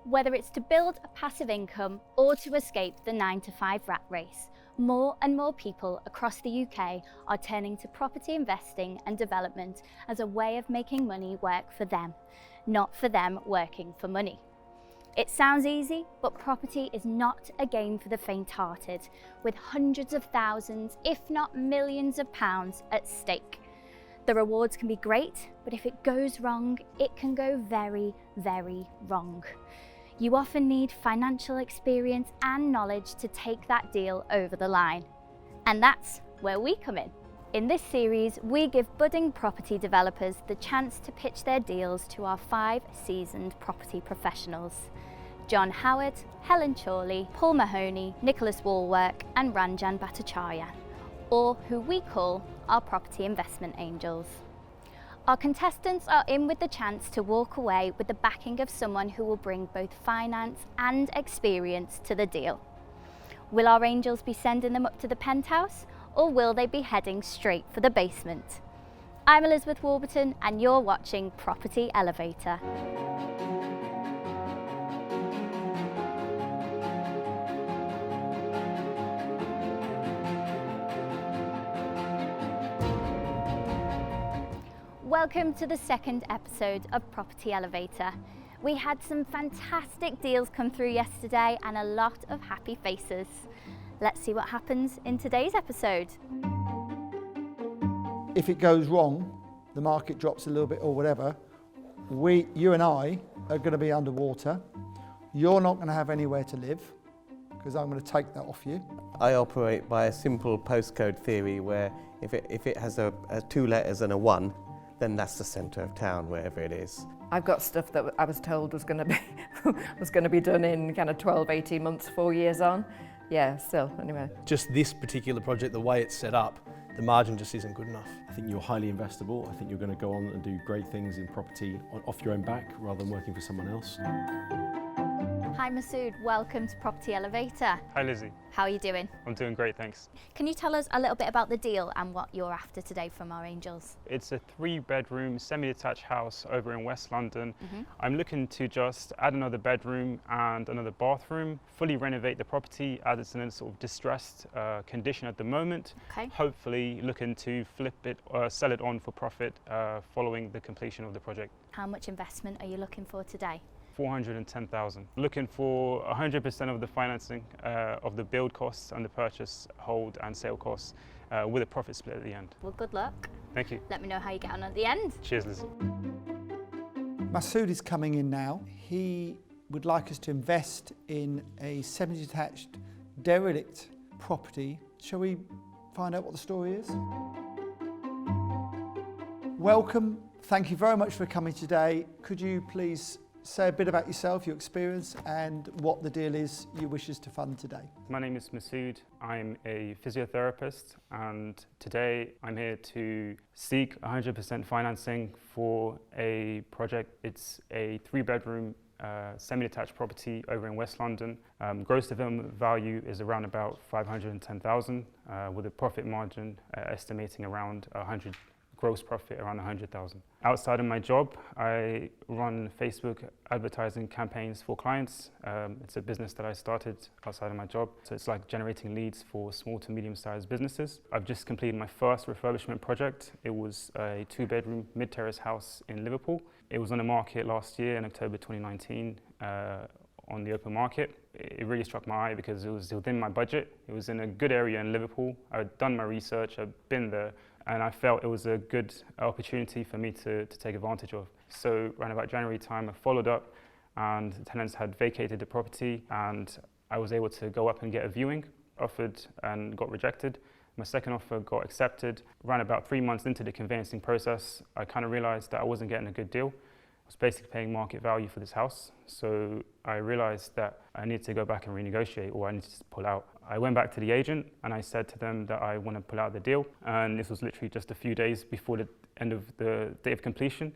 Whether it's to build a passive income or to escape the 9-to-5 rat race, more and more people across the UK are turning to property investing and development as a way of making money work for them, not for them working for money. It sounds easy, but property is not a game for the faint-hearted, with hundreds of thousands, if not millions of pounds at stake. The rewards can be great, but if it goes wrong, it can go very, very wrong. You often need financial experience and knowledge to take that deal over the line. And that's where we come in. In this series, we give budding property developers the chance to pitch their deals to our 5 seasoned property professionals: John Howard, Helen Chorley, Paul Mahoney, Nicholas Wallwork and Ranjan Bhattacharya, or who we call our property investment angels. Our contestants are in with the chance to walk away with the backing of someone who will bring both finance and experience to the deal. Will our angels be sending them up to the penthouse, or will they be heading straight for the basement? I'm Elizabeth Warburton and you're watching Property Elevator. Welcome to the second episode of Property Elevator. We had some fantastic deals come through yesterday and a lot of happy faces. Let's see what happens in today's episode. If it goes wrong, the market drops a little bit or whatever, you and I are going to be underwater. You're not going to have anywhere to live because I'm going to take that off you. I operate by a simple postcode theory where if it has a 2 letters and a 1, then that's the centre of town, wherever it is. I've got stuff that I was told was going to be done in kind of 12, 18 months, 4 years on. Yeah, still, anyway. Just this particular project, the way it's set up, the margin just isn't good enough. I think you're highly investable. I think you're going to go on and do great things in property off your own back rather than working for someone else. Hi Masud, welcome to Property Elevator. Hi Lizzie. How are you doing? I'm doing great, thanks. Can you tell us a little bit about the deal and what you're after today from our angels? It's a 3-bedroom semi-detached house over in West London. I'm looking to just add another bedroom and another bathroom, fully renovate the property as it's in a sort of distressed condition at the moment. Okay. Hopefully looking to flip it or sell it on for profit following the completion of the project. How much investment are you looking for today? 410,000. Looking for 100% of the financing of the build costs and the purchase, hold and sale costs with a profit split at the end. Well, good luck. Thank you. Let me know how you get on at the end. Cheers, Liz. Masud is coming in now. He would like us to invest in a semi-detached derelict property. Shall we find out what the story is? Welcome. Thank you very much for coming today. Could you please say a bit about yourself, your experience, and what the deal is you wish us to fund today? My name is Masud. I'm a physiotherapist, and today I'm here to seek 100% financing for a project. It's a 3-bedroom semi-detached property over in West London. Gross development value is around about 510,000, with a profit margin estimating around 100. Gross profit around 100,000. Outside of my job, I run Facebook advertising campaigns for clients. It's a business that I started outside of my job. So it's like generating leads for small to medium-sized businesses. I've just completed my first refurbishment project. It was a 2-bedroom mid-terrace house in Liverpool. It was on the market last year in October 2019 on the open market. It really struck my eye because it was within my budget. It was in a good area in Liverpool. I'd done my research, I'd been there, and I felt it was a good opportunity for me to take advantage of. So around about January time, I followed up and the tenants had vacated the property and I was able to go up and get a viewing, offered and got rejected. My second offer got accepted. Around about 3 months into the conveyancing process, I kind of realized that I wasn't getting a good deal. I was basically paying market value for this house. So I realized that I needed to go back and renegotiate or I needed to pull out. I went back to the agent and I said to them that I want to pull out the deal. And this was literally just a few days before the end of the date of completion.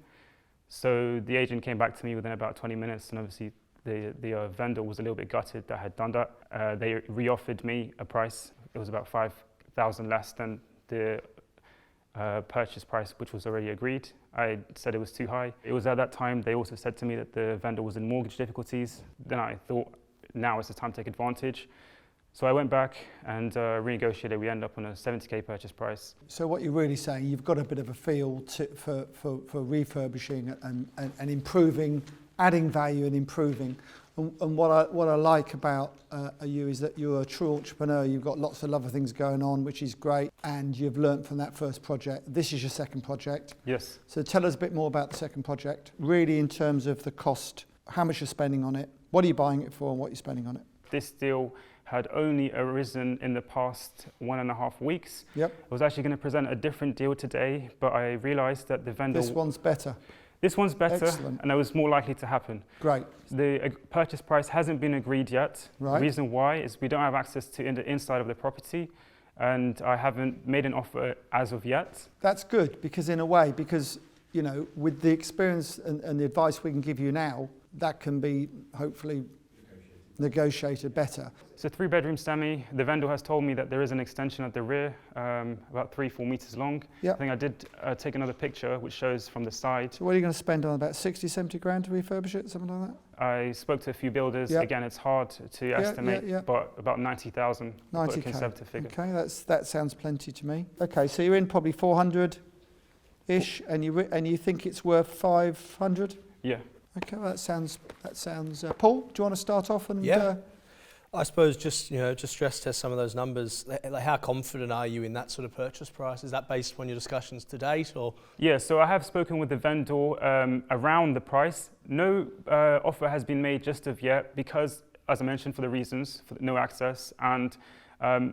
So the agent came back to me within about 20 minutes and obviously the vendor was a little bit gutted that I had done that. They re-offered me a price. It was about 5,000 less than the purchase price, which was already agreed. I said it was too high. It was at that time they also said to me that the vendor was in mortgage difficulties. Then I thought, now is the time to take advantage. So I went back and renegotiated. We ended up on a 70k purchase price. So what you're really saying, you've got a bit of a feel for refurbishing and improving, adding value and improving. And what I like about you is that you're a true entrepreneur. You've got lots of other things going on, which is great, and you've learnt from that first project. This is your second project. Yes. So tell us a bit more about the second project, really in terms of the cost, how much you're spending on it, what are you buying it for and what you're spending on it. This deal had only arisen in the past 1.5 weeks. Yep. I was actually going to present a different deal today, but I realised that the vendor... This one's better. This one's better. Excellent. And it was more likely to happen. Great. The purchase price hasn't been agreed yet. Right. The reason why is we don't have access to the inside of the property, and I haven't made an offer as of yet. That's good, because in a way, you know, with the experience and the advice we can give you now, that can be hopefully negotiated better. It's a 3-bedroom semi. The vendor has told me that there is an extension at the rear, about 3-4 meters long. Yep. I think I did take another picture which shows from the side. So what are you going to spend on, about 60, 70 grand to refurbish it, something like that? I spoke to a few builders. Yep. Again, it's hard to estimate, but about 90,000. 90k. A conservative figure. Okay, that sounds plenty to me. Okay, so you're in probably 400-ish, and you think it's worth 500? Yeah. Okay, well, that sounds. Paul, do you want to start off and? Yeah. I suppose just stress test some of those numbers. Like, how confident are you in that sort of purchase price? Is that based on your discussions to date, or? Yeah, so I have spoken with the vendor around the price. No offer has been made just of yet because, as I mentioned, for the reasons, for no access and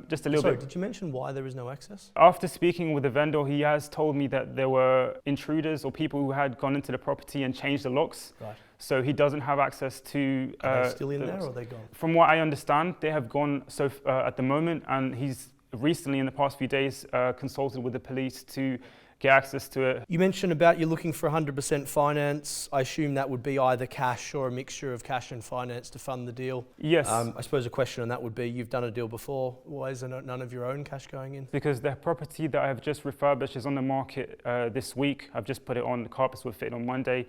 just a little bit. Did you mention why there is no access? After speaking with the vendor, he has told me that there were intruders or people who had gone into the property and changed the locks. Right. So he doesn't have access to... Are they still in there or are they gone? From what I understand, they have gone at the moment, and he's recently, in the past few days, consulted with the police to get access to it. You mentioned about you're looking for 100% finance. I assume that would be either cash or a mixture of cash and finance to fund the deal. Yes. I suppose a question on that would be, you've done a deal before. Why is there none of your own cash going in? Because the property that I have just refurbished is on the market this week. I've just put it on. The carpets will fit on Monday.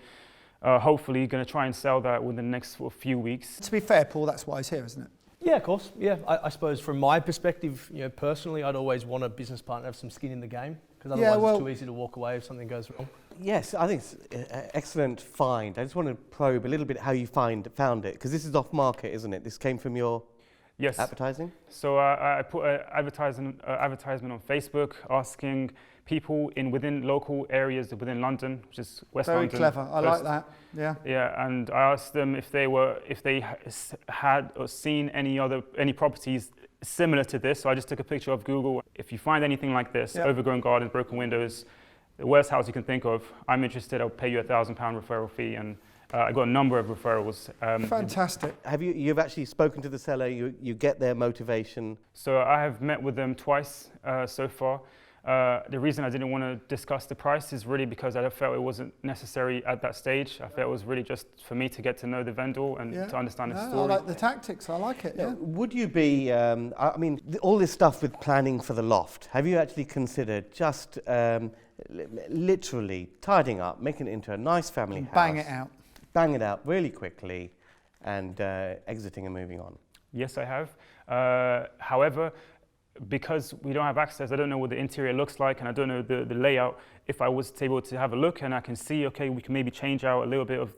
Hopefully going to try and sell that within the next few weeks. To be fair, Paul, that's why he's here, isn't it? Yeah, of course. Yeah, I suppose from my perspective, personally, I'd always want a business partner to have some skin in the game, because otherwise it's too easy to walk away if something goes wrong. Yes, I think it's an excellent find. I just want to probe a little bit how you found it, because this is off market, isn't it? This came from your advertising? So I put an advertisement on Facebook asking people within local areas within London, which is West London. Very clever. I like that. Yeah. Yeah, and I asked them if they had or seen any properties similar to this. So I just took a picture of Google. If you find anything like this, overgrown gardens, broken windows, the worst house you can think of, I'm interested. I'll pay you £1,000 referral fee, and I got a number of referrals. Fantastic. Have you've actually spoken to the seller? You get their motivation. So I have met with them twice so far. The reason I didn't want to discuss the price is really because I felt it wasn't necessary at that stage. I felt it was really just for me to get to know the vendor and to understand his story. I like the tactics. I like it. Yeah. Would you be? I mean, all this stuff with planning for the loft. Have you actually considered just literally tidying up, making it into a nice family house? Bang it out really quickly, and exiting and moving on. Yes, I have. However, because we don't have access, I don't know what the interior looks like, and I don't know the layout. If I was able to have a look and I can see, okay, we can maybe change out a little bit of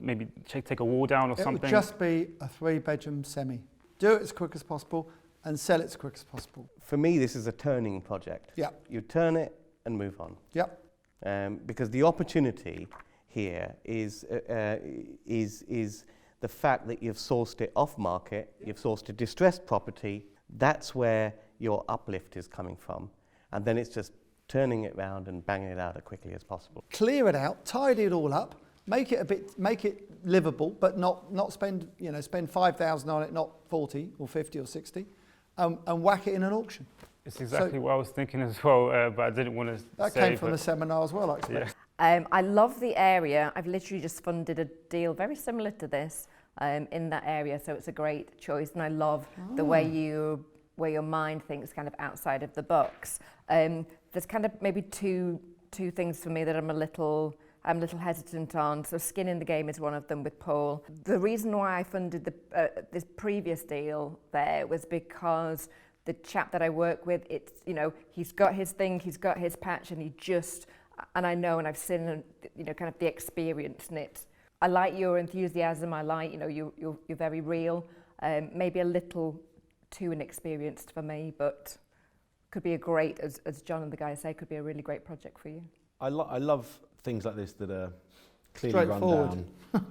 maybe take a wall down or something. It would just be a 3-bedroom semi. Do it as quick as possible and sell it as quick as possible. For me, this is a turning project. Yeah. You turn it and move on. Yep. Because the opportunity here is the fact that you've sourced it off market, you've sourced a distressed property. That's where your uplift is coming from, and then it's just turning it round and banging it out as quickly as possible. Clear it out, tidy it all up, make it livable, but not spend 5,000 on it, not 40 or 50 or 60, and whack it in an auction. It's exactly what I was thinking as well, but I didn't want to. That came from the seminar as well, I expect. Yeah. I love the area. I've literally just funded a deal very similar to this in that area, so it's a great choice, and I love the way your mind thinks kind of outside of the box. there's kind of maybe two things for me that I'm a little hesitant on. So skin in the game is one of them with Paul. The reason why I funded this previous deal there was because the chap that I work with, it's, you know, he's got his thing, he's got his patch, and and I know, and I've seen, you know, kind of the experience in it. I like your enthusiasm. I like, you know, you're very real. Maybe a little too inexperienced for me, but could be a great, as John and the guys say, could be a really great project for you. I love things like this that are clearly run down,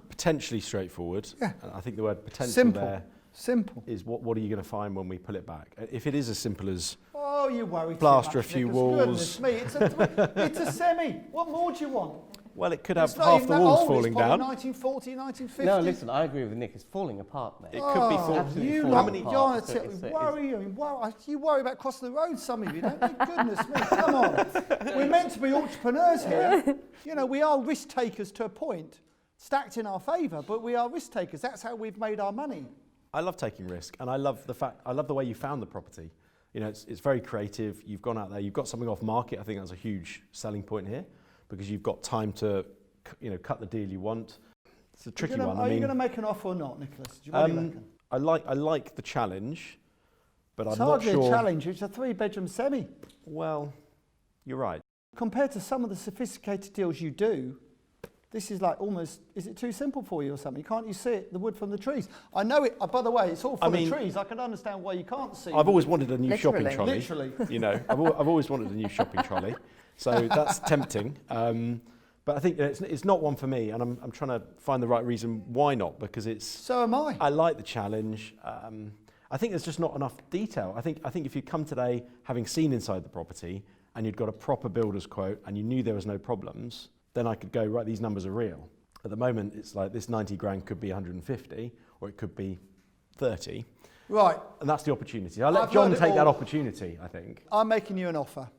potentially straightforward. Yeah. And I think the word potential Simple. there Simple. is what are you going to find when we pull it back? If it is as simple as Oh, you worry plaster too a much, few Nicholas. walls. Goodness me, it's a semi. What more do you want? Well, it could have It's not half even the that walls old, falling it's probably down. 1940, 1950. No, listen, I agree with Nick. It's falling apart, mate. It could be Oh, absolutely you falling lot, apart. you It's- you worry about crossing the road, some of you, don't you? Goodness me, come on. We're meant to be entrepreneurs here. You know, we are risk takers to a point, stacked in our favour, but we are risk takers. That's how we've made our money. I love taking risk, and I love the way you found the property. You know, it's very creative. You've gone out there, you've got something off market. I think that's a huge selling point here, because you've got time to, you know, cut the deal you want. It's a tricky one. Are you going to make an offer or not, Nicholas? Do you really reckon? I like the challenge, but It's I'm not hardly sure. a challenge. It's a 3-bedroom semi. Well, you're right. Compared to some of the sophisticated deals you do, this is like almost, is it too simple for you or something? Can't you see it, the wood from the trees? I know it, by the way, it's all full of trees. I can understand why you can't see I've always wanted a new shopping trolley. Literally. You know, I've always wanted a new shopping trolley. So that's tempting. But I think it's not one for me, and I'm trying to find the right reason why not, because it's... So am I. I like the challenge. I think there's just not enough detail. I think if you'd come today having seen inside the property and you'd got a proper builder's quote and you knew there was no problems, then I could go, right, these numbers are real. At the moment, it's like this 90 grand could be 150, or it could be 30. Right. And that's the opportunity. I'll let I've John heard it take that all. opportunity, I think. I'm making you an offer.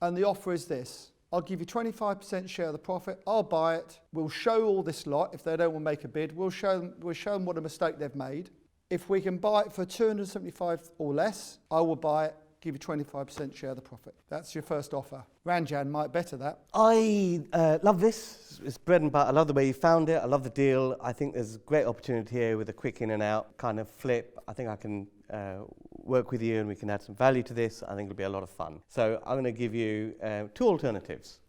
And the offer is this. I'll give you 25% share of the profit. I'll buy it. We'll show all this lot. If they don't want to make a bid, we'll show them what a mistake they've made. If we can buy it for 275 or less, I will buy it, give you 25% share of the profit. That's your first offer. Ranjan might better that. I love this. It's bread and butter. I love the way you found it. I love the deal. I think there's a great opportunity here with a quick in and out kind of flip. I think I can work with you and we can add some value to this. I think it'll be a lot of fun. So I'm going to give you 2 alternatives.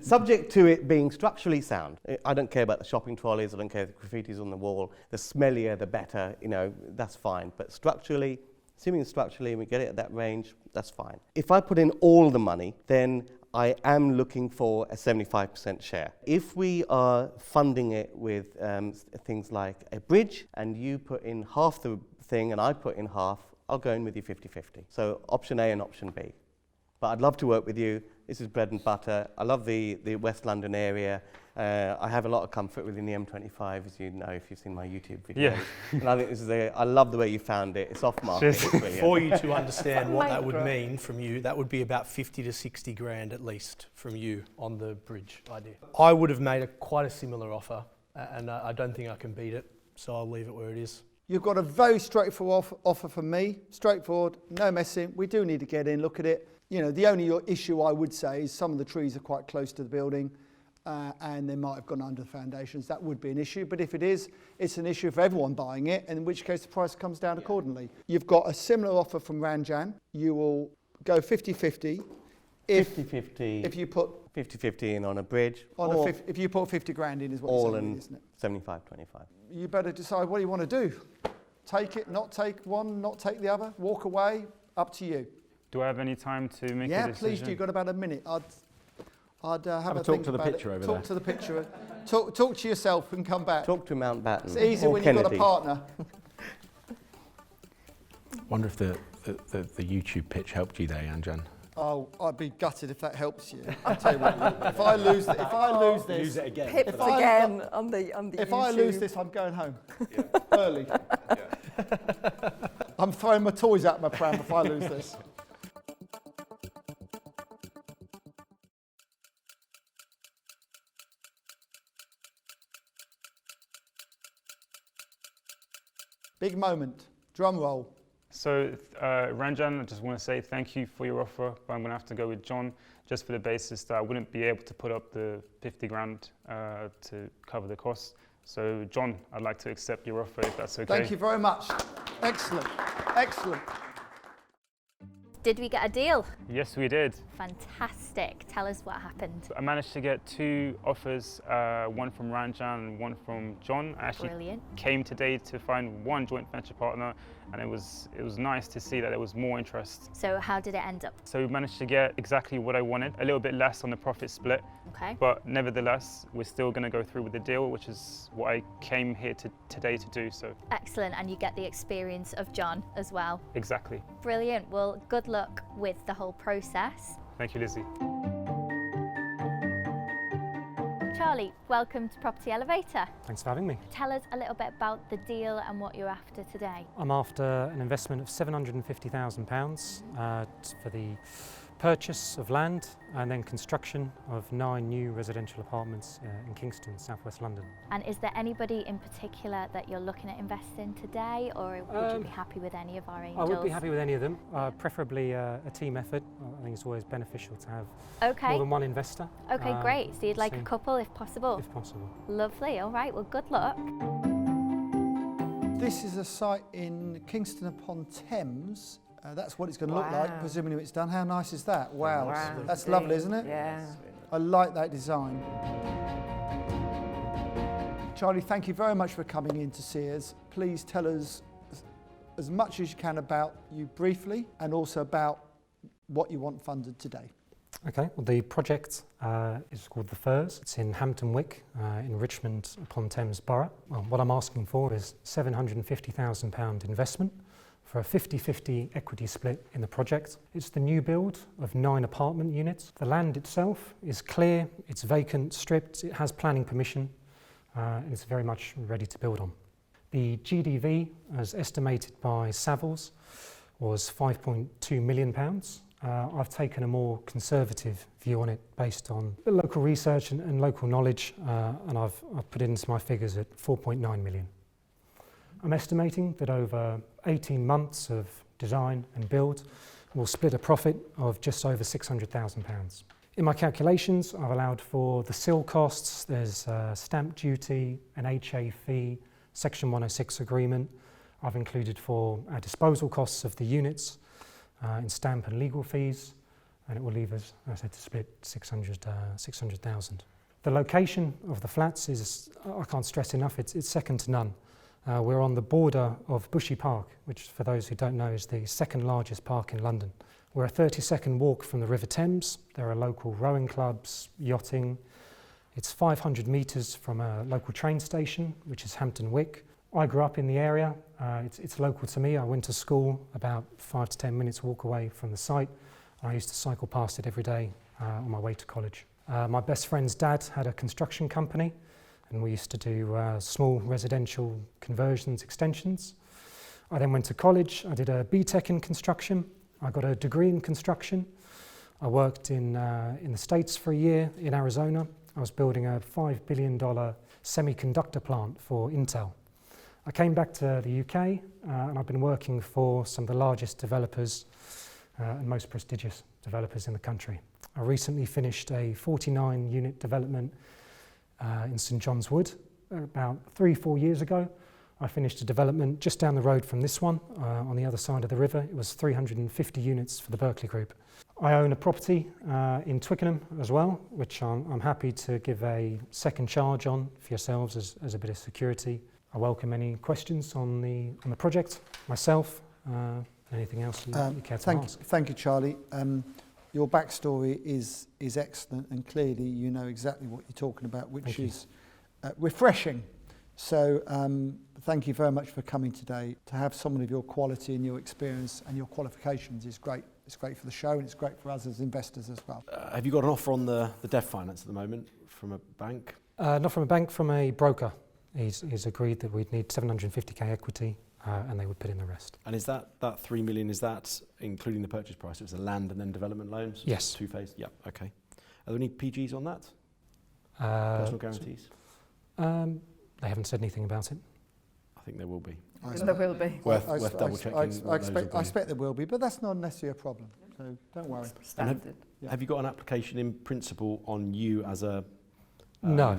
Subject to it being structurally sound. I don't care about the shopping trolleys. I don't care if the graffiti's on the wall. The smellier, the better. You know, that's fine. But structurally, assuming structurally we get it at that range, that's fine. If I put in all the money, then I am looking for a 75% share. If we are funding it with things like a bridge, and you put in half the thing and I put in half, I'll go in with you 50-50. So option A and option B. But I'd love to work with you. This is bread and butter. I love the West London area. I have a lot of comfort within the M25, as you know, if you've seen my YouTube videos. Yeah. And I think this is I love the way you found it. It's off market. It's brilliant. For you to understand what that would Micro. mean from you, that would be about 50 to 60 grand at least from you on the bridge idea. I would have made quite a similar offer, and I don't think I can beat it, so I'll leave it where it is. You've got a very straightforward offer from me. Straightforward, no messing. We do need to get in, look at it. You know, the only issue I would say is some of the trees are quite close to the building and they might have gone under the foundations. That would be an issue. But if it is, it's an issue for everyone buying it, and in which case the price comes down accordingly. You've got a similar offer from Ranjan. You will go 50-50. 50-50. If you put 50-50 in on a bridge, on or if you put 50 grand in is what all you're saying, in isn't it? 75-25. You better decide what you want to do. Take it, not take one, not take the other, walk away, up to you. Do I have any time to make a Yeah, decision? please do. You've got about a minute. I'd have a talk think to the about picture it. over Talk there. to the picture. Talk to yourself and come back. Talk to Mountbatten. It's easy or when Kennedy. you've got a partner. Wonder if the YouTube pitch helped you there, Anjan. Oh, I'd be gutted if that helps you. I'll tell you what. If I lose this, Use it again. Pips If I- again on the if YouTube. I lose this, I'm going home early. I'm throwing my toys out my pram if I lose this. Big moment. Drum roll. So Ranjan, I just want to say thank you for your offer, but I'm going to have to go with John just for the basis that I wouldn't be able to put up the 50 grand to cover the costs. So John, I'd like to accept your offer if that's okay. Thank you very much. Excellent, excellent. Did we get a deal? Yes, we did. Fantastic. Tell us what happened. I managed to get 2 offers, one from Ranjan and one from John. I actually Brilliant. came today to find one joint venture partner, and it was nice to see that there was more interest. So how did it end up? So we managed to get exactly what I wanted, a little bit less on the profit split, Okay. but nevertheless, we're still going to go through with the deal, which is what I came here today to do. So Excellent. And you get the experience of John as well. exactly. Brilliant. Well, good luck with the whole process. Thank you, Lizzie. Charlie, welcome to Property Elevator. Thanks for having me. Tell us a little bit about the deal and what you're after today. I'm after an investment of £750,000 for the purchase of land and then construction of 9 new residential apartments in Kingston, southwest London. And is there anybody in particular that you're looking at investing today, or would you be happy with any of our angels? I would be happy with any of them, preferably a team effort. I think it's always beneficial to have Okay. more than one investor. Okay, great. So you'd like a so- couple if possible? If possible. Lovely. All right. Well, good luck. This is a site in Kingston upon Thames. That's what it's going to look Wow. like, presumably when it's done. How nice is that? Wow. Wow. That's lovely, isn't it? Yeah. I like that design. Charlie, thank you very much for coming in to see us. Please tell us as much as you can about you briefly and also about what you want funded today. Okay, well the project is called The Firs. It's in Hampton Wick in Richmond upon Thames Borough. Well, what I'm asking for is £750,000 investment for a 50-50 equity split in the project. It's the new build of 9 apartment units. The land itself is clear, it's vacant, stripped, it has planning permission, and it's very much ready to build on. The GDV, as estimated by Savills, was £5.2 million. I've taken a more conservative view on it based on the local research and local knowledge, and I've put it into my figures at 4.9 million. I'm estimating that over 18 months of design and build will split a profit of just over £600,000. In my calculations, I've allowed for the sill costs, there's stamp duty, an HA fee, Section 106 agreement. I've included for disposal costs of the units in stamp and legal fees, and it will leave us, as I said, to split 600,000. The location of the flats is, I can't stress enough, it's second to none. We're on the border of Bushy Park, which for those who don't know is the second largest park in London. We're a 30-second walk from the River Thames. There are local rowing clubs, yachting. It's 500 metres from a local train station, which is Hampton Wick. I grew up in the area. It's local to me. I went to school about 5 to 10 minutes walk away from the site. I used to cycle past it every day on my way to college. My best friend's dad had a construction company, and we used to do small residential conversions, extensions. I then went to college. I did a BTEC in construction. I got a degree in construction. I worked in the States for a year in Arizona. I was building a $5 billion semiconductor plant for Intel. I came back to the UK and I've been working for some of the largest developers and most prestigious developers in the country. I recently finished a 49-unit development in St John's Wood. About 3-4 years ago, I finished a development just down the road from this one, on the other side of the river. It was 350 units for the Berkeley Group. I own a property in Twickenham as well, which I'm happy to give a second charge on for yourselves as a bit of security. I welcome any questions on the project, myself, anything else you care to ask. Thank you, Charlie. Your backstory is excellent, and clearly you know exactly what you're talking about, which is refreshing. So thank you very much for coming today. To have someone of your quality and your experience and your qualifications is great. It's great for the show, and it's great for us as investors as well. Have you got an offer on the debt finance at the moment from a bank? Not from a bank, from a broker. He's agreed that we'd need 750k equity and they would put in the rest. And is that 3 million, is that including the purchase price? It's a land and then development loans? Yes. 2 phase? Yeah, okay. Are there any PGs on that? Personal guarantees? They haven't said anything about it. I think there will be. There will be. Worth double checking. I expect there will be, but that's not necessarily a problem. So don't worry. Standard. Have you got an application in principle on you as a? No.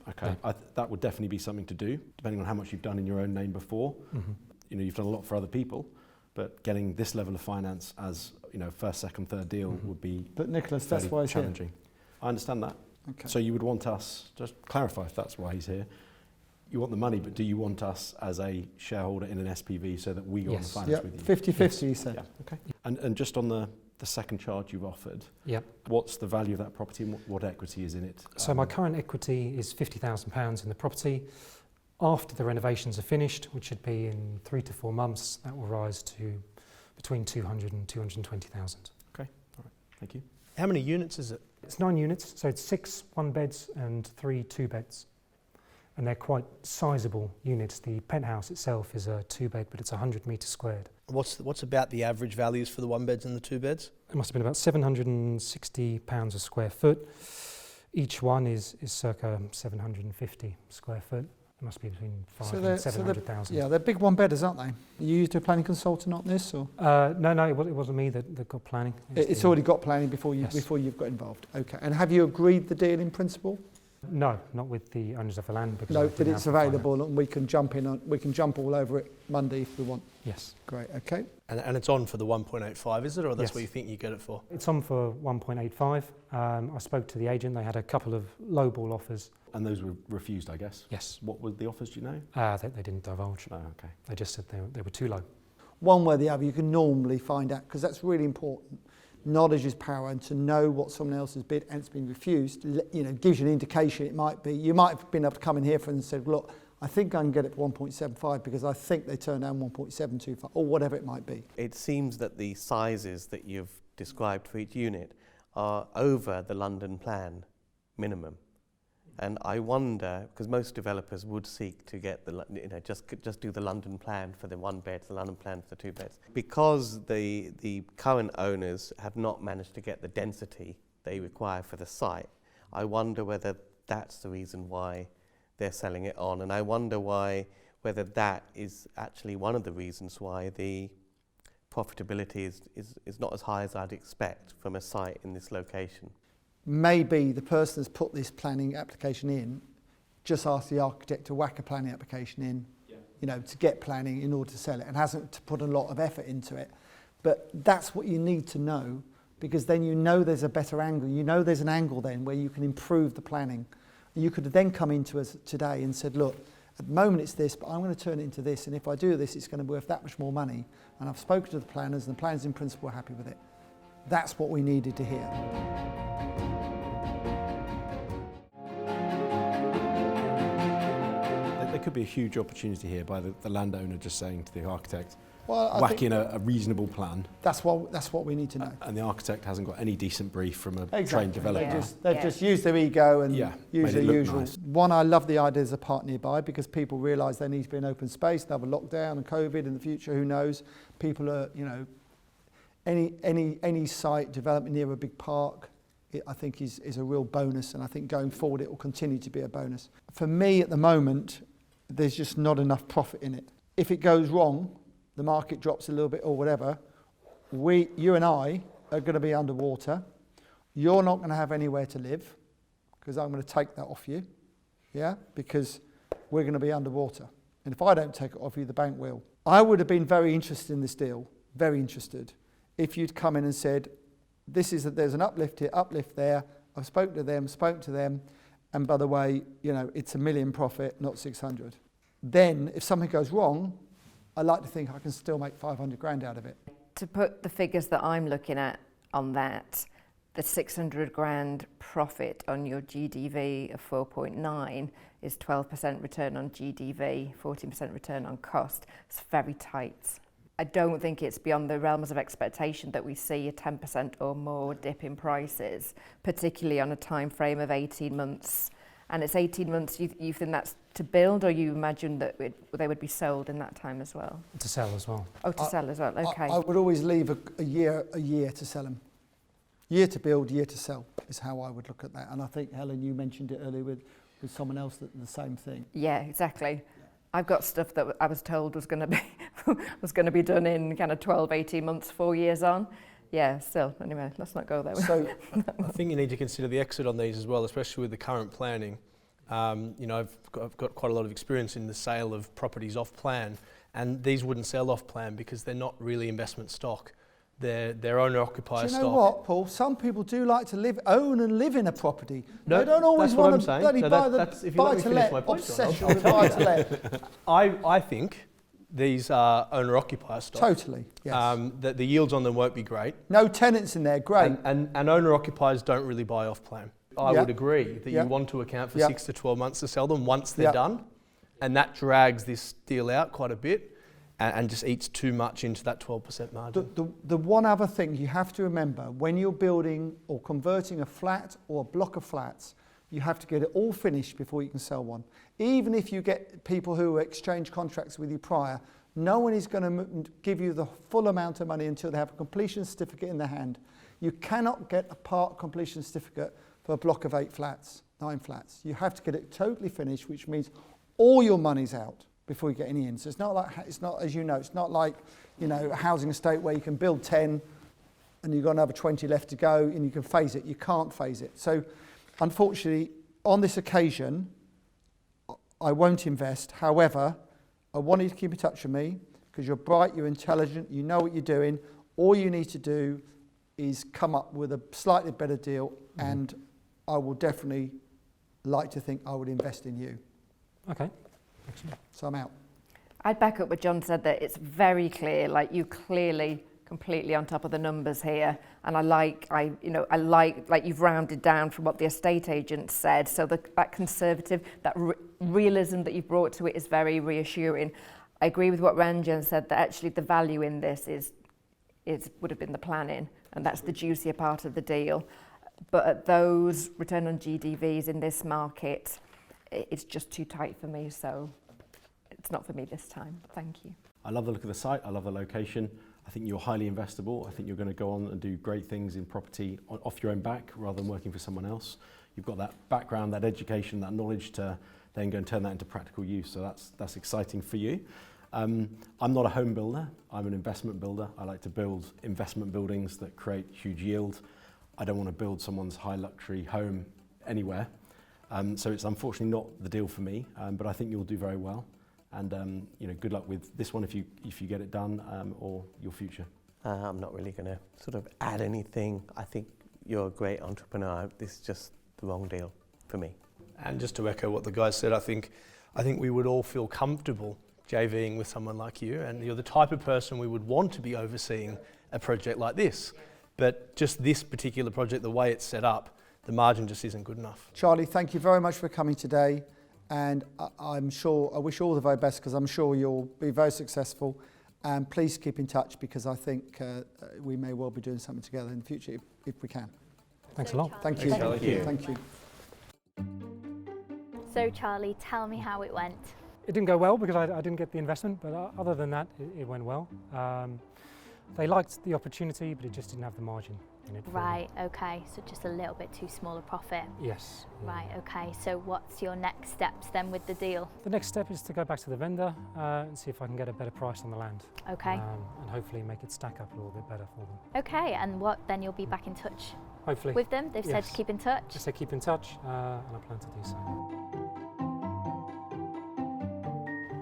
Okay, No. that would definitely be something to do, depending on how much you've done in your own name before. Mhm. You know, you've done a lot for other people, but getting this level of finance as, you know, first, second, third deal would be. But Nicholas, that's fairly why he's challenging. I understand that. Okay. So you would want us, just clarify if that's why he's here. You want the money, but do you want us as a shareholder in an SPV so that we go on the Yes. finance Yeah, with you? 50-50, you said. Yeah, okay. And just on the second charge you've offered, Yep. what's the value of that property and what equity is in it? So my current equity is £50,000 in the property. After the renovations are finished, which should be in 3 to 4 months, that will rise to between 200 and 220,000. Okay, all right, thank you. How many units is it? It's 9 units, so it's 6 one-beds and 3 two-beds. And they're quite sizable units. The penthouse itself is a 2-bed, but it's 100 metres squared. What's about the average values for the one beds and the two beds? It must have been about £760 a square foot. Each one is circa 750 square foot. It must be between 5 and 700,000. Yeah, they're big one-bedders, aren't they? You used a planning consultant on this, or? No, it wasn't me that got planning. It's already got planning before Yes. you've got involved. Okay. And have you agreed the deal in principle? No, not with the owners of the land. Because I No, didn't but have it's the finance. available, and we can jump all over it Monday if we want. Yes. Great. Okay. And it's on for the 1.85, is it? Or that's Yes. what you think you get it for? It's on for 1.85. I spoke to the agent. They had a couple of lowball offers. And those were refused, I guess? Yes. What were the offers, do you know? They didn't divulge. Oh, okay. They just said they were too low. One way or the other, you can normally find out, because that's really important. Knowledge is power, and to know what someone else has bid and it's been refused, you know, gives you an indication. It might be, you might have been able to come in here and said, look, I think I can get it for 1.75 because I think they turned down 1.725 or whatever it might be. It seems that the sizes that you've described for each unit are over the London plan minimum. And I wonder, because most developers would seek to get the, you know, just do the London plan for the one beds, the London plan for the two beds. Because the current owners have not managed to get the density they require for the site, I wonder whether that's the reason why they're selling it on. And I wonder whether that is actually one of the reasons why the profitability is not as high as I'd expect from a site in this location. Maybe the person that's put this planning application in just asked the architect to whack a planning application in, you know, to get planning in order to sell it, and hasn't put a lot of effort into it. But that's what you need to know, because then you know there's a better angle. You know there's an angle then where you can improve the planning. You could have then come into us today and said, look, at the moment it's this, but I'm going to turn it into this, and if I do this, it's going to be worth that much more money. And I've spoken to the planners, and the planners in principle are happy with it. That's what we needed to hear. There could be a huge opportunity here by the landowner just saying to the architect, Well, I whack think in a reasonable plan, that's what we need to know. and the architect hasn't got any decent brief from a Exactly. trained developer. Yeah. They've just used their ego and Yeah, use made their it look usual. nice. One, I love the idea there's a park nearby, because people realise there needs to be an open space, another lockdown and COVID in the future, who knows. People are, you know, any site development near a big park, I think is a real bonus, and I think going forward it will continue to be a bonus. For me at the moment, there's just not enough profit in it. If it goes wrong, the market drops a little bit or whatever, you and I are going to be underwater. You're not going to have anywhere to live, because I'm going to take that off you, yeah, because we're going to be underwater. And if I don't take it off you, the bank will. I would have been very interested in this deal, very interested, if you'd come in and said, there's an uplift here, uplift there, I've spoken to them, and by the way, you know, it's $1 million profit, not 600. Then, if something goes wrong, I like to think I can still make 500 grand out of it. To put the figures that I'm looking at on that, the 600 grand profit on your GDV of 4.9 is 12% return on GDV, 14% return on cost. It's very tight. I don't think it's beyond the realms of expectation that we see a 10% or more dip in prices, particularly on a time frame of 18 months. And it's 18 months, you think that's to build, or you imagine that they would be sold in that time as well? To sell as well. Oh, to sell as well, okay. I would always leave a year to sell them. Year to build, year to sell is how I would look at that. And I think, Helen, you mentioned it earlier with someone else, that the same thing. Yeah, exactly. I've got stuff that I was told was going to be done in kind of 12, 18 months, 4 years on. Yeah, still, anyway, let's not go there. So I think you need to consider the exit on these as well, especially with the current planning. You know, I've got quite a lot of experience in the sale of properties off plan, and these wouldn't sell off plan because they're not really investment stock. They're owner-occupier stock. do you know what, Paul? Some people do like to own and live in a property. No, they don't always that's what want I'm to saying. bloody No, buy that's- the if you let me finish buy-to-let my point, John, obsession I'll with buy-to-let. I think these are owner-occupier stock. Totally, yes. The yields on them won't be great. No tenants in there, great. And owner-occupiers don't really buy off plan. I Yeah. would agree that Yeah. you want to account for Yeah. 6 to 12 months to sell them once they're Yeah. done. And that drags this deal out quite a bit and just eats too much into that 12% margin. The one other thing you have to remember, when you're building or converting a flat or a block of flats, you have to get it all finished before you can sell one. Even if you get people who exchange contracts with you prior, no one is going to give you the full amount of money until they have a completion certificate in their hand. You cannot get a part completion certificate for a block of 8 flats, 9 flats. You have to get it totally finished, which means all your money's out before you get any in. So it's not like, it's not, as you know, it's not like, you know, a housing estate where you can build 10 and you've got another 20 left to go and you can phase it. You can't phase it. So unfortunately, on this occasion, I won't invest. However, I want you to keep in touch with me because you're bright, you're intelligent, you know what you're doing. All you need to do is come up with a slightly better deal, and I will definitely like to think I would invest in you. Okay, excellent. So I'm out. I'd back up what John said, that it's very clear, like you clearly completely on top of the numbers here, and I like you've rounded down from what the estate agent said, so that conservative, that realism that you've brought to it is very reassuring. I agree with what Ranjan said, that actually the value in this would have been the planning, and that's the juicier part of the deal. But at those return on GDVs in this market, it's just too tight for me, so it's not for me this time. Thank you. I love the look of the site, I love the location. I think you're highly investable. I think you're going to go on and do great things in property off your own back rather than working for someone else. You've got that background, that education, that knowledge to then go and turn that into practical use. So that's exciting for you. I'm not a home builder, I'm an investment builder. I like to build investment buildings that create huge yield. I don't want to build someone's high luxury home anywhere. So it's unfortunately not the deal for me, but I think you'll do very well. And good luck with this one if you get it done, or your future. I'm not really going to sort of add anything. I think you're a great entrepreneur. This is just the wrong deal for me. And just to echo what the guys said, I think we would all feel comfortable JVing with someone like you, and you're the type of person we would want to be overseeing a project like this. But just this particular project, the way it's set up, the margin just isn't good enough. Charlie, thank you very much for coming today. And I wish you all the very best because I'm sure you'll be very successful. And please keep in touch because I think we may well be doing something together in the future if we can. Thanks a lot. Thank you. Thank you. Thank you. So Charlie, tell me how it went. It didn't go well because I didn't get the investment, but other than that, it went well. They liked the opportunity, but it just didn't have the margin in it. Right, okay, so just a little bit too small a profit. Yes. Right, okay, so what's your next steps then with the deal? The next step is to go back to the vendor and see if I can get a better price on the land. Okay. And hopefully make it stack up a little bit better for them. Okay, and what then you'll be back in touch Hopefully. with them? They've said to Yes. keep in touch? Just say keep in touch, and I plan to do so.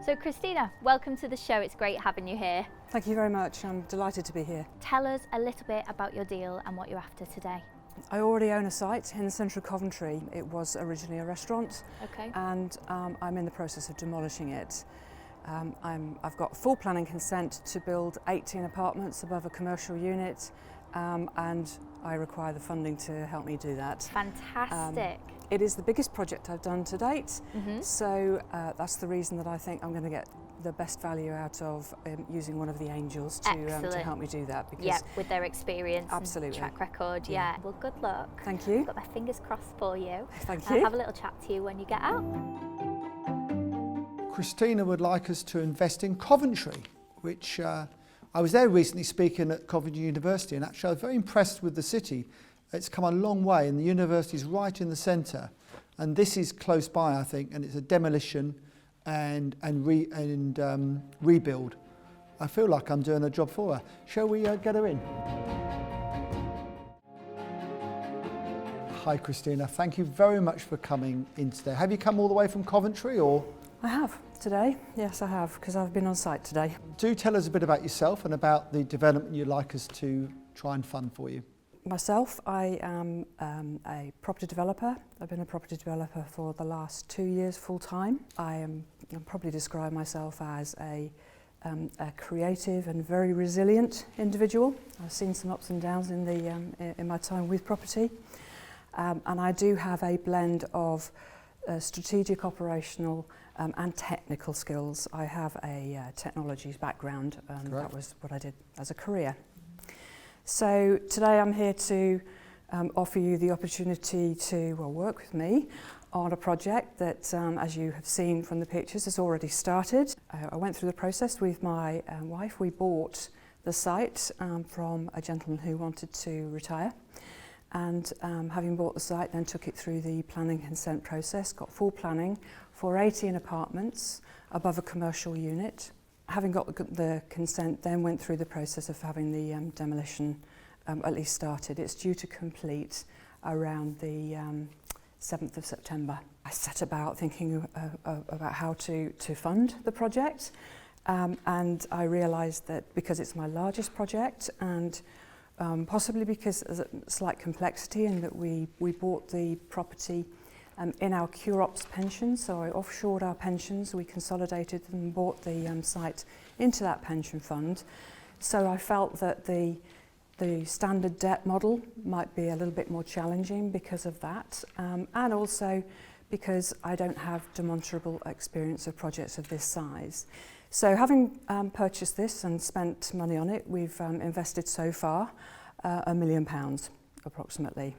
So Christina, welcome to the show. It's great having you here. Thank you very much. I'm delighted to be here. Tell us a little bit about your deal and what you're after today. I already own a site in central Coventry. It was originally a restaurant, Okay. and I'm in the process of demolishing it. I've got full planning consent to build 18 apartments above a commercial unit, and I require the funding to help me do that. Fantastic. It is the biggest project I've done to date, Mhm. so that's the reason that I think I'm going to get the best value out of using one of the angels to Excellent. help me do that. Because Yeah, with their experience Absolutely. and track record. Yeah. Yeah. Well, good luck. Thank you. I've got my fingers crossed for you. Thank I'll you. have a little chat to you when you get out. Christina would like us to invest in Coventry, which I was there recently speaking at Coventry University, and actually I was very impressed with the city. It's come a long way, and the university is right in the centre, and this is close by, I think, and it's a demolition, and rebuild. I feel like I'm doing a job for her. Shall we get her in? Hi Christina, thank you very much for coming in today. Have you come all the way from Coventry or? I have today, yes I have, because I've been on site today. Do tell us a bit about yourself and about the development you'd like us to try and fund for you. Myself, I am a property developer. I've been a property developer for the last 2 years full time. I'll probably describe myself as a creative and very resilient individual. I've seen some ups and downs in my time with property. And I do have a blend of strategic, operational and technical skills. I have a technologies background, and that was what I did as a career. So today I'm here to offer you the opportunity to work with me on a project that, as you have seen from the pictures, has already started. I went through the process with my wife. We bought the site from a gentleman who wanted to retire. And having bought the site, then took it through the planning consent process, got full planning for 18 apartments above a commercial unit. Having got the consent, then went through the process of having the demolition at least started. It's due to complete around the 7th of September. I set about thinking about how to fund the project, and I realised that because it's my largest project and possibly because there's a slight complexity in that we bought the property in our CureOps pension, so I offshored our pensions, we consolidated them and bought the site into that pension fund. So I felt that the standard debt model might be a little bit more challenging because of that, and also because I don't have demonstrable experience of projects of this size. So having purchased this and spent money on it, we've invested so far £1 million approximately.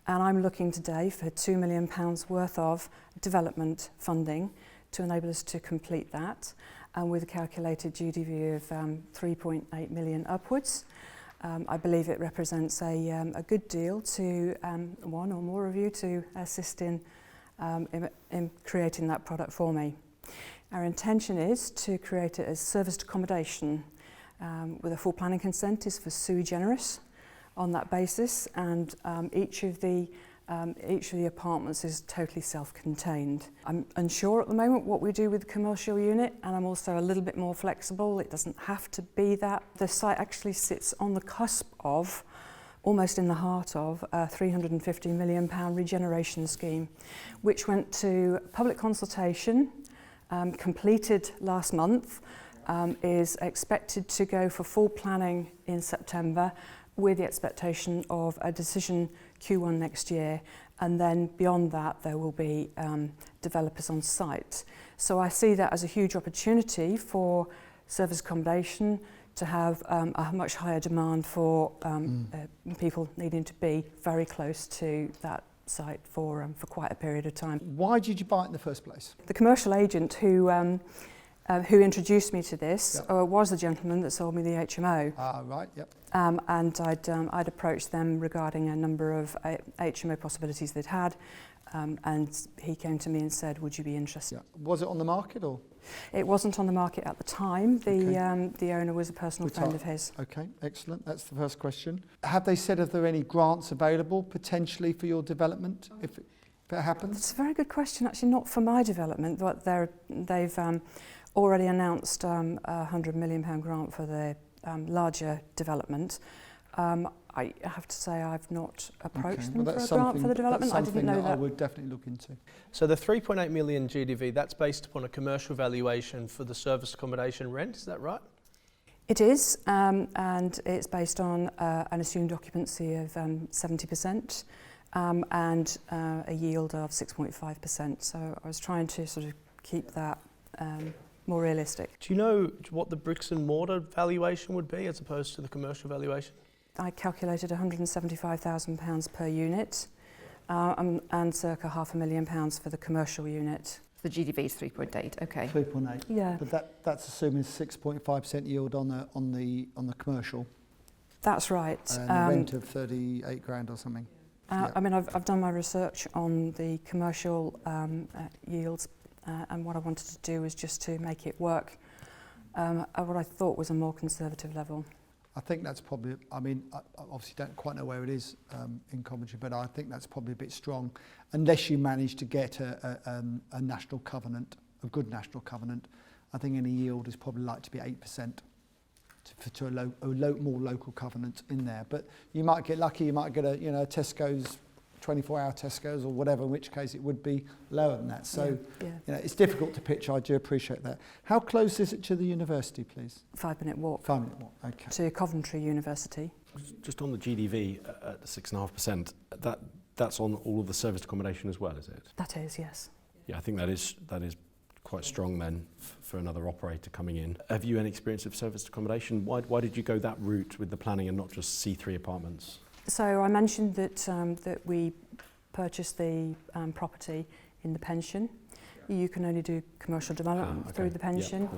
And I'm looking today for £2 million worth of development funding to enable us to complete that, and with a calculated GDV of 3.8 million upwards. I believe it represents a good deal to one or more of you to assist in creating that product for me. Our intention is to create it as serviced accommodation with a full planning consent is for sui generis on that basis, and each of the apartments is totally self-contained. I'm unsure at the moment what we do with the commercial unit, and I'm also a little bit more flexible. It doesn't have to be that. The site actually sits on the cusp of, almost in the heart of, a £350 million regeneration scheme, which went to public consultation, completed last month, is expected to go for full planning in September, with the expectation of a decision Q1 next year, and then beyond that there will be developers on site. So I see that as a huge opportunity for service accommodation to have a much higher demand for people needing to be very close to that site for quite a period of time. Why did you buy it in the first place? The commercial agent who introduced me to this was the gentleman that sold me the HMO. Ah, right, yep. And I'd approached them regarding a number of HMO possibilities they'd had, and he came to me and said, would you be interested? Yeah. Was it on the market or? It wasn't on the market at the time. The owner was a personal friend of his. Okay, excellent. That's the first question. Have they said if there are any grants available potentially for your development if it happens? It's a very good question. Actually, not for my development, but they've already announced a £100 million grant for the larger development. I have to say I've not approached them for a grant for the development. I didn't know that. I would definitely look into. So the 3.8 million GDV, that's based upon a commercial valuation for the service accommodation rent, is that right? It is, and it's based on an assumed occupancy of 70% and a yield of 6.5%. So I was trying to sort of keep that more realistic. Do you know what the bricks and mortar valuation would be as opposed to the commercial valuation? I calculated £175,000 per unit and circa £500,000 for the commercial unit. The GDV is 3.8, okay. 3.8. Yeah. But that's assuming 6.5% yield on the commercial. That's right. And a rent of 38 grand or something. I mean, I've done my research on the commercial yields, and what I wanted to do was just to make it work at what I thought was a more conservative level. I think that's probably, I mean, I obviously don't quite know where it is in Coventry, but I think that's probably a bit strong, unless you manage to get a national covenant, a good national covenant. I think any yield is probably like to be 8% to a more local covenant in there. But you might get lucky, you might get a Tesco's, 24-hour Tesco's or whatever, in which case it would be lower than that. So it's difficult to pitch, I do appreciate that. How close is it to the university, please? 5-minute walk. 5-minute walk, okay. To Coventry University. Just on the GDV at 6.5%, that's on all of the serviced accommodation as well, is it? That is, yes. Yeah, I think that is quite strong then for another operator coming in. Have you any experience of serviced accommodation? Why did you go that route with the planning and not just C3 apartments? So I mentioned that that we purchased the property in the pension. You can only do commercial development through the pension.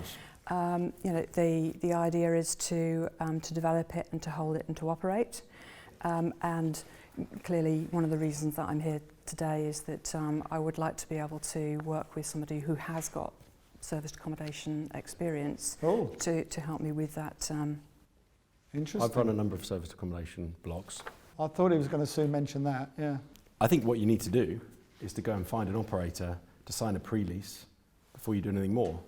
Yeah, the idea is to develop it and to hold it and to operate. And clearly, one of the reasons that I'm here today is that I would like to be able to work with somebody who has got serviced accommodation experience to help me with that. Interesting. I've run a number of serviced accommodation blocks. I thought he was going to soon mention that, yeah. I think what you need to do is to go and find an operator to sign a pre-lease before you do anything more.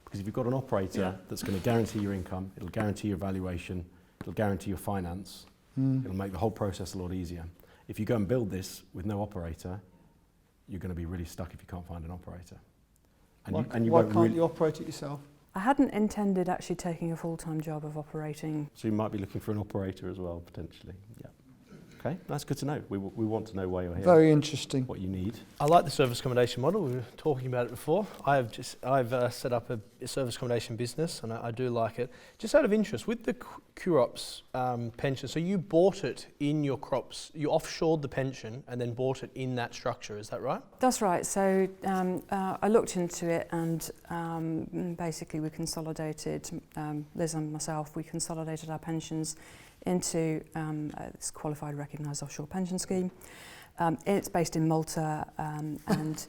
Because if you've got an operator that's going to guarantee your income, it'll guarantee your valuation, it'll guarantee your finance, it'll make the whole process a lot easier. If you go and build this with no operator, you're going to be really stuck if you can't find an operator. And why can't you operate it yourself? I hadn't intended actually taking a full-time job of operating. So you might be looking for an operator as well, potentially. Yeah. Okay, that's good to know. We want to know why you're here. Very interesting. What you need. I like the service accommodation model. We were talking about it before. I've set up a service accommodation business, and I do like it. Just out of interest, with the CUROPS pension, so you bought it in your crops, you offshored the pension and then bought it in that structure, is that right? That's right. So I looked into it, and basically we consolidated, Liz and myself, we consolidated our pensions into this qualified recognised offshore pension scheme. It's based in Malta, and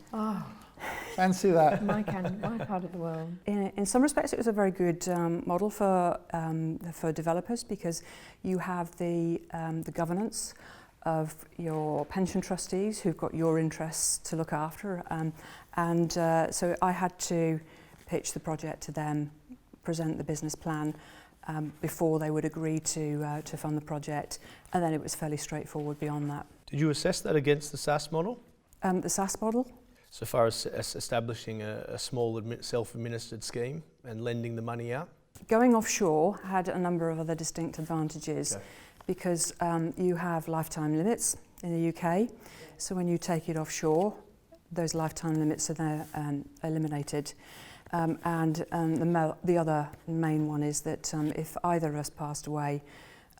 fancy that. My part of the world. In some respects, it was a very good model for developers, because you have the governance of your pension trustees who've got your interests to look after, so I had to pitch the project to them, present the business plan, before they would agree to fund the project, and then it was fairly straightforward beyond that. Did you assess that against the SAS model? The SAS model? So far as establishing a small self-administered scheme and lending the money out? Going offshore had a number of other distinct advantages, because you have lifetime limits in the UK, so when you take it offshore, those lifetime limits are there eliminated. The other main one is that if either of us passed away,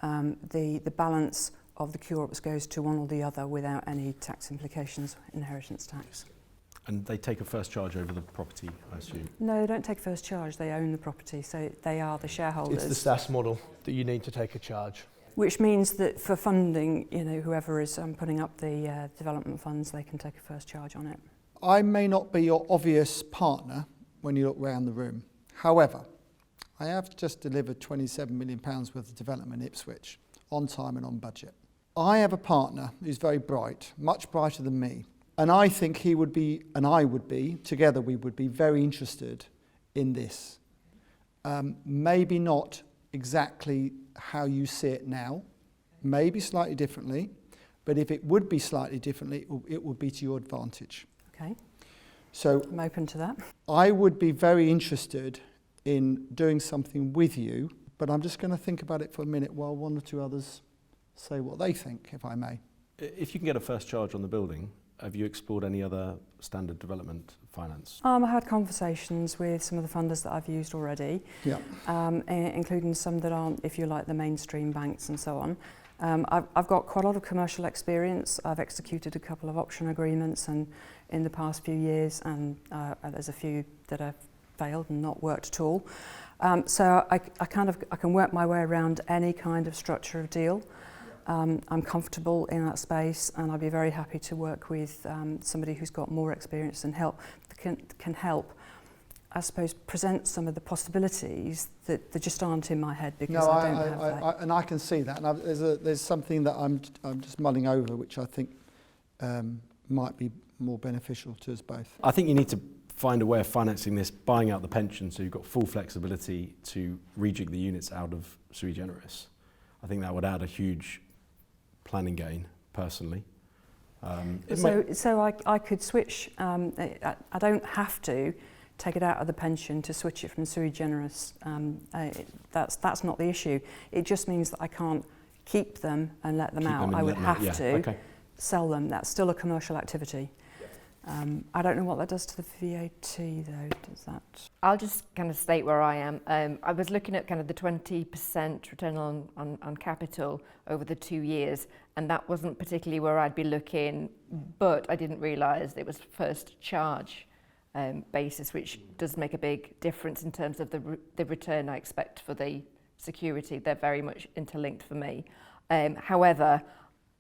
the balance of the CUROPS goes to one or the other without any tax implications, inheritance tax. And they take a first charge over the property, I assume? No, they don't take first charge, they own the property, so they are the shareholders. It's the SAS model that you need to take a charge. Which means that for funding, whoever is putting up the development funds, they can take a first charge on it. I may not be your obvious partner when you look round the room. However, I have just delivered £27 million worth of development in Ipswich, on time and on budget. I have a partner who's very bright, much brighter than me, and I think he would be, and I would be, together we would be very interested in this. Maybe not exactly how you see it now, maybe slightly differently, but if it would be slightly differently, it would be to your advantage. Okay. So I'm open to that. I would be very interested in doing something with you, but I'm just going to think about it for a minute while one or two others say what they think, if I may. If you can get a first charge on the building, have you explored any other standard development finance? I had conversations with some of the funders that I've used already, including some that aren't, if you like, the mainstream banks and so on. I've got quite a lot of commercial experience. I've executed a couple of option agreements and in the past few years, and there's a few that have failed and not worked at all. So I can work my way around any kind of structure of deal. I'm comfortable in that space, and I'd be very happy to work with somebody who's got more experience and can help, I suppose, present some of the possibilities that just aren't in my head because I don't have that. And I can see that. And there's something that I'm just mulling over, which I think might be more beneficial to us both. I think you need to find a way of financing this, buying out the pension, so you've got full flexibility to rejig the units out of sui generis. I think that would add a huge planning gain, personally. So I could switch. I don't have to take it out of the pension to switch it from sui generis. That's not the issue. It just means that I can't keep them and let them out. I would have to sell them. That's still a commercial activity. I don't know what that does to the VAT though, does that? I'll just kind of state where I am. I was looking at kind of the 20% return on capital over the 2 years, and that wasn't particularly where I'd be looking, but I didn't realise it was first charge basis, which does make a big difference in terms of the return I expect for the security. They're very much interlinked for me. However,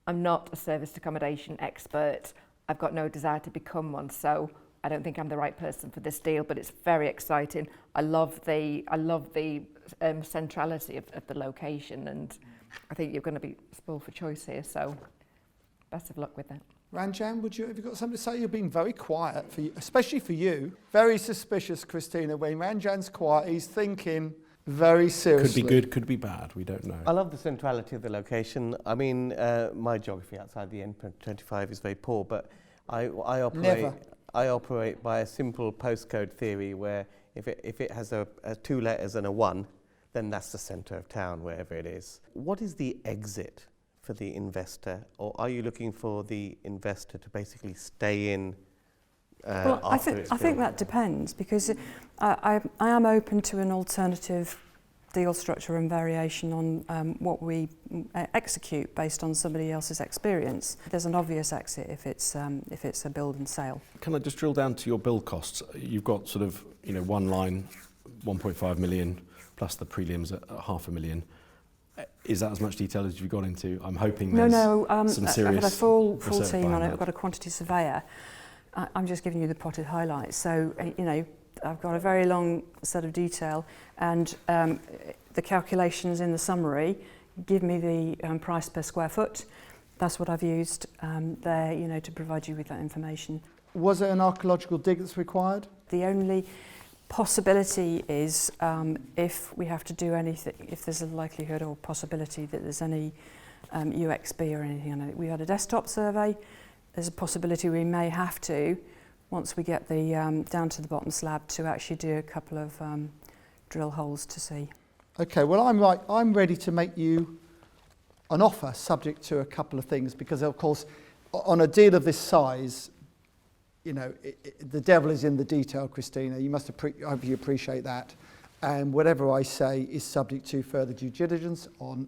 I'm not a serviced accommodation expert. I've got no desire to become one, so I don't think I'm the right person for this deal, but it's very exciting. I love the centrality of the location, and I think you're going to be spoiled for choice here, so best of luck with that. Ranjan, have you got something to say? You're being very quiet, especially for you. Very suspicious, Christina. When Ranjan's quiet, he's thinking very seriously. Could be good, could be bad, we don't know. I love the centrality of the location. I mean, my geography outside the N25 is very poor, but I operate by a simple postcode theory where if it has a 2 letters and a 1, then that's the centre of town, wherever it is. What is the exit for the investor, or are you looking for the investor to basically stay in? Well, I think that depends, because I am open to an alternative deal structure and variation on what we execute based on somebody else's experience. There's an obvious exit if it's a build and sale. Can I just drill down to your build costs? You've got sort of, one line, 1.5 million, plus the prelims at 500,000. Is that as much detail as you've got into? I'm hoping there's some serious. I've got a full research team on behind it. that. I've got a quantity surveyor. I'm just giving you the potted highlights. So, I've got a very long set of detail, and the calculations in the summary give me the price per square foot. That's what I've used there, to provide you with that information. Was it an archaeological dig that's required? The only possibility is if we have to do anything, if there's a likelihood or possibility that there's any UXB or anything on it. We had a desktop survey. There's a possibility we may have to, once we get the down to the bottom slab, to actually do a couple of drill holes to see. Okay, well I'm ready to make you an offer subject to a couple of things, because of course on a deal of this size, the devil is in the detail, Christina. You must I hope you appreciate that. And whatever I say is subject to further due diligence on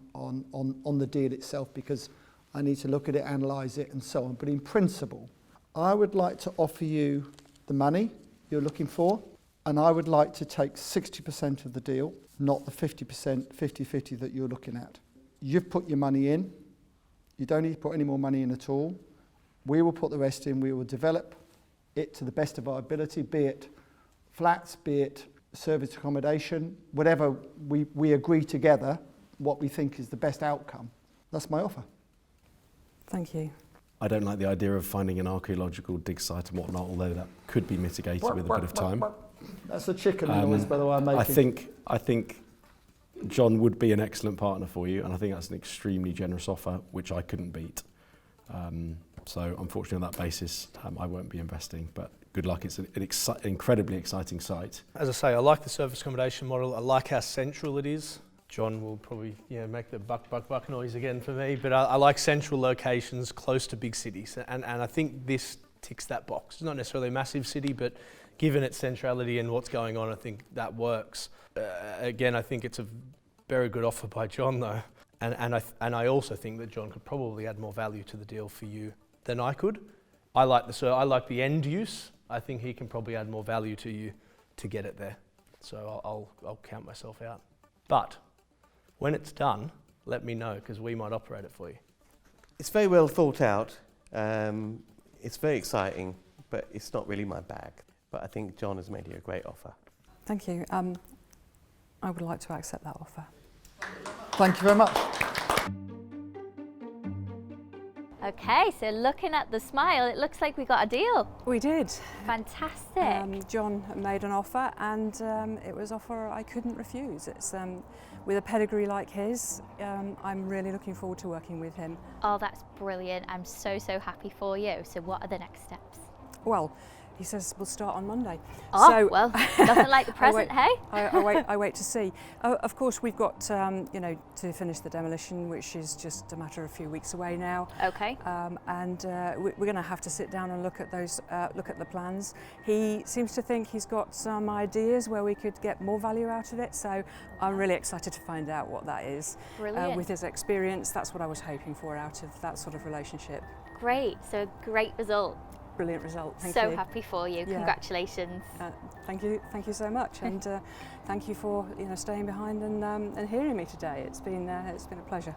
the deal itself, because I need to look at it, analyse it and so on. But in principle, I would like to offer you the money you're looking for, and I would like to take 60% of the deal, not the 50%, 50-50 that you're looking at. You've put your money in. You don't need to put any more money in at all. We will put the rest in. We will develop it to the best of our ability, be it flats, be it service accommodation, whatever we agree together, what we think is the best outcome. That's my offer. Thank you. I don't like the idea of finding an archaeological dig site and whatnot, although that could be mitigated with a bit of time. That's a chicken noise, by the way, I'm making. I think John would be an excellent partner for you, and I think that's an extremely generous offer, which I couldn't beat. So unfortunately on that basis, I won't be investing, but good luck. It's an incredibly exciting site. As I say, I like the service accommodation model. I like how central it is. John will probably make the buck noise again for me, but I like central locations close to big cities, and I think this ticks that box. It's not necessarily a massive city, but given its centrality and what's going on, I think that works. Again, I think it's a very good offer by John though, and I also think that John could probably add more value to the deal for you than I could. I like the end use. I think he can probably add more value to you to get it there. So I'll count myself out. But when it's done, let me know, because we might operate it for you. It's very well thought out. It's very exciting, but it's not really my bag. But I think John has made you a great offer. Thank you. I would like to accept that offer. Thank you very much. Okay, so looking at the smile, it looks like we got a deal. We did. Fantastic. John made an offer, and it was an offer I couldn't refuse. It's with a pedigree like his, I'm really looking forward to working with him. Oh, that's brilliant. I'm so happy for you. So what are the next steps? Well, he says we'll start on Monday. Oh, so, well, nothing like the present, hey? I wait to see. Of course, we've got to finish the demolition, which is just a matter of a few weeks away now. Okay. We're going to have to sit down and look at those, look at the plans. He seems to think he's got some ideas where we could get more value out of it. So I'm really excited to find out what that is. Brilliant. With his experience, that's what I was hoping for out of that sort of relationship. Great. So a great result. Brilliant result. Thank so you. happy for you. Yeah. Congratulations. Thank you so much, and thank you for staying behind and hearing me today. It's been a pleasure.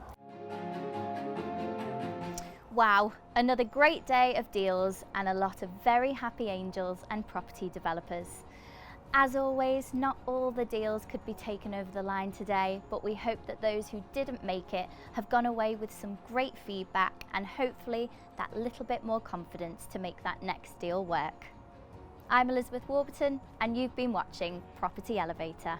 Wow, another great day of deals and a lot of very happy angels and property developers. As always, not all the deals could be taken over the line today, but we hope that those who didn't make it have gone away with some great feedback and hopefully that little bit more confidence to make that next deal work. I'm Elizabeth Warburton and you've been watching Property Elevator.